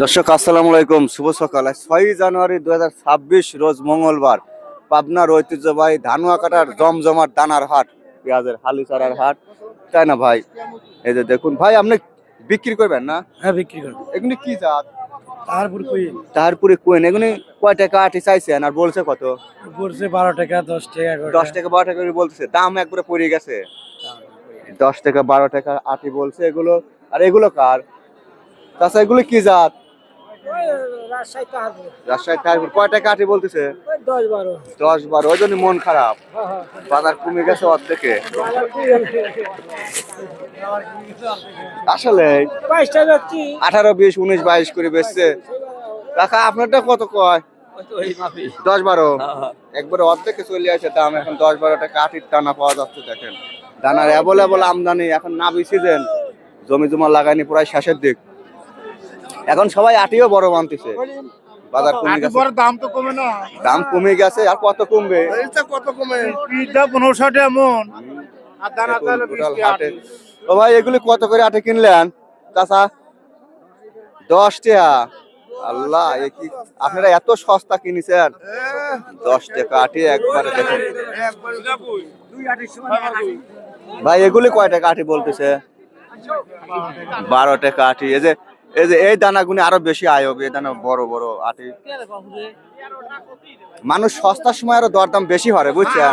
দর্শক আসসালামু আলাইকুম, শুভ সকাল। 6 জানুয়ারি 2026 রোজ মঙ্গলবার, পাবনার ঐতিহ্যবাহী ধানুয়া কাটার জমজমাট দানার হাট, পেঁয়াজের হালি চারার হাট, তাই না ভাই? এই যে দেখুন ভাই, আপনি বিক্রি করবেন না? হ্যাঁ, বিক্রি করবো। এগুলি কি জাত? তাহারপুর কোয়েন। এগুলি কয় টাকা আটি চাইছেন আর বলছে কত? বলছে 12 টাকা, 10 টাকা করে। 10 টাকা 12 টাকা করে বলতেছে, দাম একবারে পড়ে গেছে। 10 টাকা 12 টাকা আটি বলছে এগুলো। আর এগুলো কার? তাছাড়া এগুলো কি জাত? রাজশাহী তাহারপুর। কয় টাকা আটি বলতেছে? 10-12। ওই জন্য মন খারাপ, বাজার কমে গেছে অর্ধেকে। আসলে 18, 20, 19, 22 করে বেচছে। কাকা আপনারটা কত কয়? 10-12। একবারে অর্ধেকে চলে আসে দাম। এখন 10-12 টাকা আটির দানা পাওয়া যাচ্ছে। দেখেন দানার অ্যাভেলেবল আমদানি। এখন নাবি সিজন, জমি জমা লাগাইনি প্রায় শেষের দিক। এখন সবাই আটিও বড় মানতেছে। বাজার কমে গেছে, দাম তো কমে না। দাম কমে গেছে। আর কত কমবে? কত কমে? 15-60 টাকা মন। আর দানা তাহলে 20 টাকা। ও ভাই, এগুলি কত করে আটে কিনলেন চাচা? 10 টাকা। আল্লাহ, এ কি আপনারা এত সস্তা কিনেছেন? 10 টাকা আটি একবারে। দেখেন ভাই, এগুলি কয় টাকা আটি বলতেছে? 12 টাকা আটি। এই দানাগুলি আরো বেশি আয় হবে। এই দানা বড় বড় আটি। মানুষ সস্তার সময় আরো দরদাম বেশি হয়, বুঝছেন?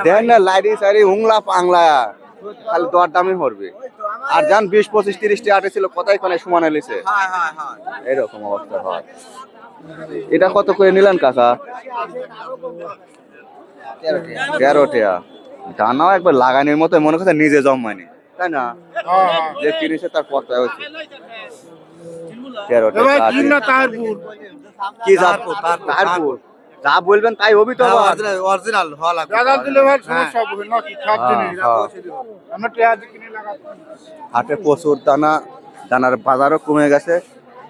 দেখেন না, লাইরি সাইরি উংলা পাংলা খালি দরদামই করবে। আর যান 20, 25, 30 টাকা আটি ছিল, কোথায় কোনে সমান এলিছে। এরকম অবস্থা হয়। এটা কত করে নিলেন কাকা? 13 টাকা। দানাও একবার লাগানোর মতো মনে করছে নিজে জমায়নি, তাই না? যে কিনেছে তার কথা হচ্ছে 13 টাকা। কি জাত? তাহারপুর। যা বলবেন তাই হবি তো। অরিজিনাল হওয়া লাগবে। দাদা দিলে ভাই সমস্যা হবে না, কি খারাপ জিনিস। আমরা পেঁয়াজ কিনে লাগাচ্ছি। হাটে প্রচুর দানা। দানার বাজারও কমে গেছে।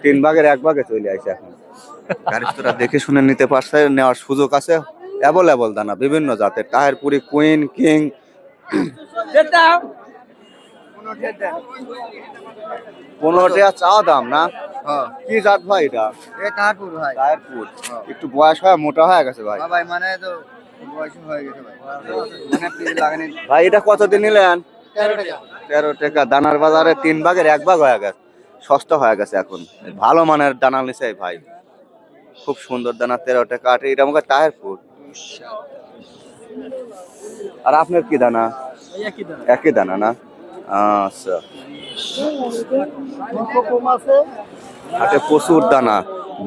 3 ভাগের 1 ভাগে চলে আসে। এখন গাড়িটা দেখে শুনে নিতে পারছে, নেওয়ার সুযোগ আছে। অ্যাভেলেবল দানা বিভিন্ন জাতের। তাহারপুরি, কুইন, কিং। 15 টাকা চাওয়া দাম না? কি জাত ভাই এটা? তাহারপুর ভাই। তাহারপুর। একটু বয়স হয়, মোটা হয়ে গেছে ভাই। ভাই মানে তো বয়স হয়ে গেছে ভাই। মানে পেঁয়াজ লাগানি। ভাই এটা কত দিন নিলেন? 13 টাকা। 13 টাকা। দানার বাজারে 3 ভাগের 1 ভাগ হয়ে গেছে। সস্তা হয়ে গেছে এখন। ভালো মানের দানা নিছে ভাই, খুব সুন্দর দানা। 13 টাকা আটি। এটা আমাকে তাহারপুর। আর আপনার কি দানা? একই দানা না? আচ্ছা। হাটে প্রচুর দানা,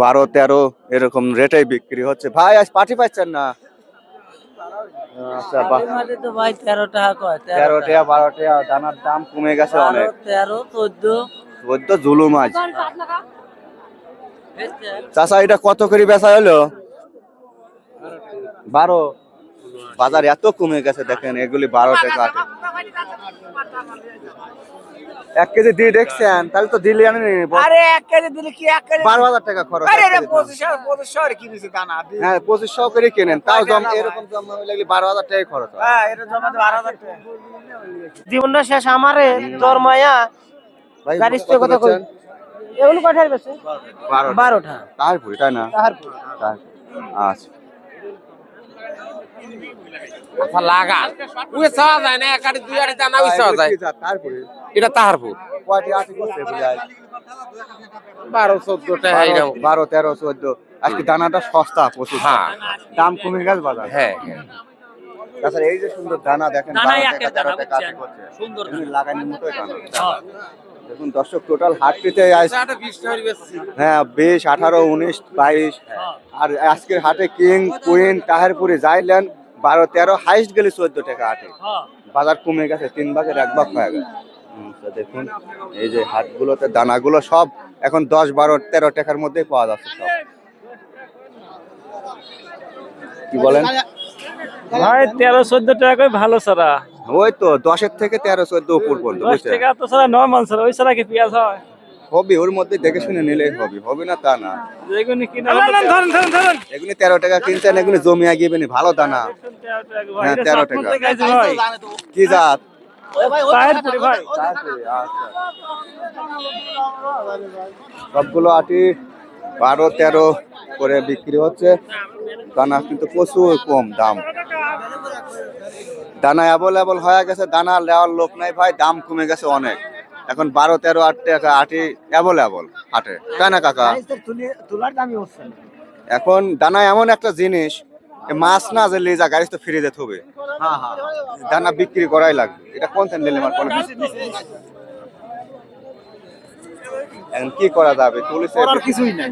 12, 13 এরকম রেটেই বিক্রি হচ্ছে। ভাই আজ পাটি পাচ্ছেন না? আচ্ছা, 13 টাকা কয়। 13 টাকা 12 টাকা। দানার দাম কমে গেছে অনেক। 13, 14। 14 জুলুম আজ। চাচা এটা কত করে বেচা হলো? 12। বাজার এত কমে গেছে দেখেন। এগুলি 12 টাকা আটে। 1 কেজি দিয়ে দেখছেন? তাহলে তো দিলে আমি। আরে 1 কেজি দিলে কি 1 কেজি? 12,000 টাকা খরচ। আরে এটা 2500 কিনেছে দানা। হ্যাঁ, 2500 করে কিনেন, তাও এরকম জমা লাগলে 12,000 টাকা খরচ হয়। হ্যাঁ, এটা জমা 12,000 টাকা। জীবনটা শেষ আমারে তোর মায়া। ভাই গাড়ির তো কথা কই। এগুলো কয়টার বেশি? 12 টা। তারপর তাই না? তাহারপুর। আচ্ছা। লাগা ওই চাওয়া যায় না, এক আটি 2 আটি দানা ওই চাওয়া যায়। তারপরে এটা তাহারপুর। কয়টি আটি করছে বুঝাই? 12-14 টাকা এরকম। 12, 13, 14। আজকে দানাটা সস্তা প্রচুর। হ্যাঁ, দাম কমে গেছে বাজার। হ্যাঁ। তাছাড়া এই যে সুন্দর দানা দেখেন, 12 টাকা 13 টাকা আটি করছে। সুন্দর এমনি লাগানোর মতোই দানা। দেখুন দর্শক, টোটাল হাটটিতে হ্যাঁ 20, 18, 19, 22। আর আজকের হাটে কিং, কুইন, তাহারপুরি যাইলেন 12, 13, হাইস্ট গেলে 14 টাকা আটে। বাজার কমে গেছে, 3 ভাগের 1 ভাগ হয়ে গেছে। দেখুন এই যে হাটগুলোতে দানাগুলো সব এখন 10, 12, 13 টাকার মধ্যেই পাওয়া যাচ্ছে সব। কি বলেন ভাই? 13-14 টাকা করে ভালো সারা। ওই তো 10 থেকে 13, 14 উপর পর্যন্ত। 10 টাকা তো সারা নরমাল সারা। ওই সারা কি পেঁয়াজ হয়? হবে, ওর মধ্যে দেখে শুনে নিলেই হবে, হবে না তা না। যেগুনি কিনা ধরেন এগুলি 13 টাকা কিনছেন, এগুলি জমিয়া গিয়ে ভালো দানা। হ্যাঁ, 13 টাকা। ভাই কি জাত? তাহেরপুরি ভাই তারপরে, আচ্ছা। সবগুলো আটি 12-13 করে বিক্রি হচ্ছে। দানা কিন্তু প্রচুর কম দাম, দানা অ্যাভেলেবল হয়ে গেছে, দানা নেওয়ার লোক নাই ভাই, দাম কমে গেছে অনেক। এখন 12-13 টাকা আটি অ্যাভেলেবল হাটে, তাই না কাকা? এখন দানা এমন একটা জিনিস, এ মাছ না যে লেজা গাড়ি তো ফিরে যেতে হবে, দানা বিক্রি করাই লাগবে। এটা কোন নিলে আমার এখন কি করা যাবে, পুলিশের কিছুই নাই।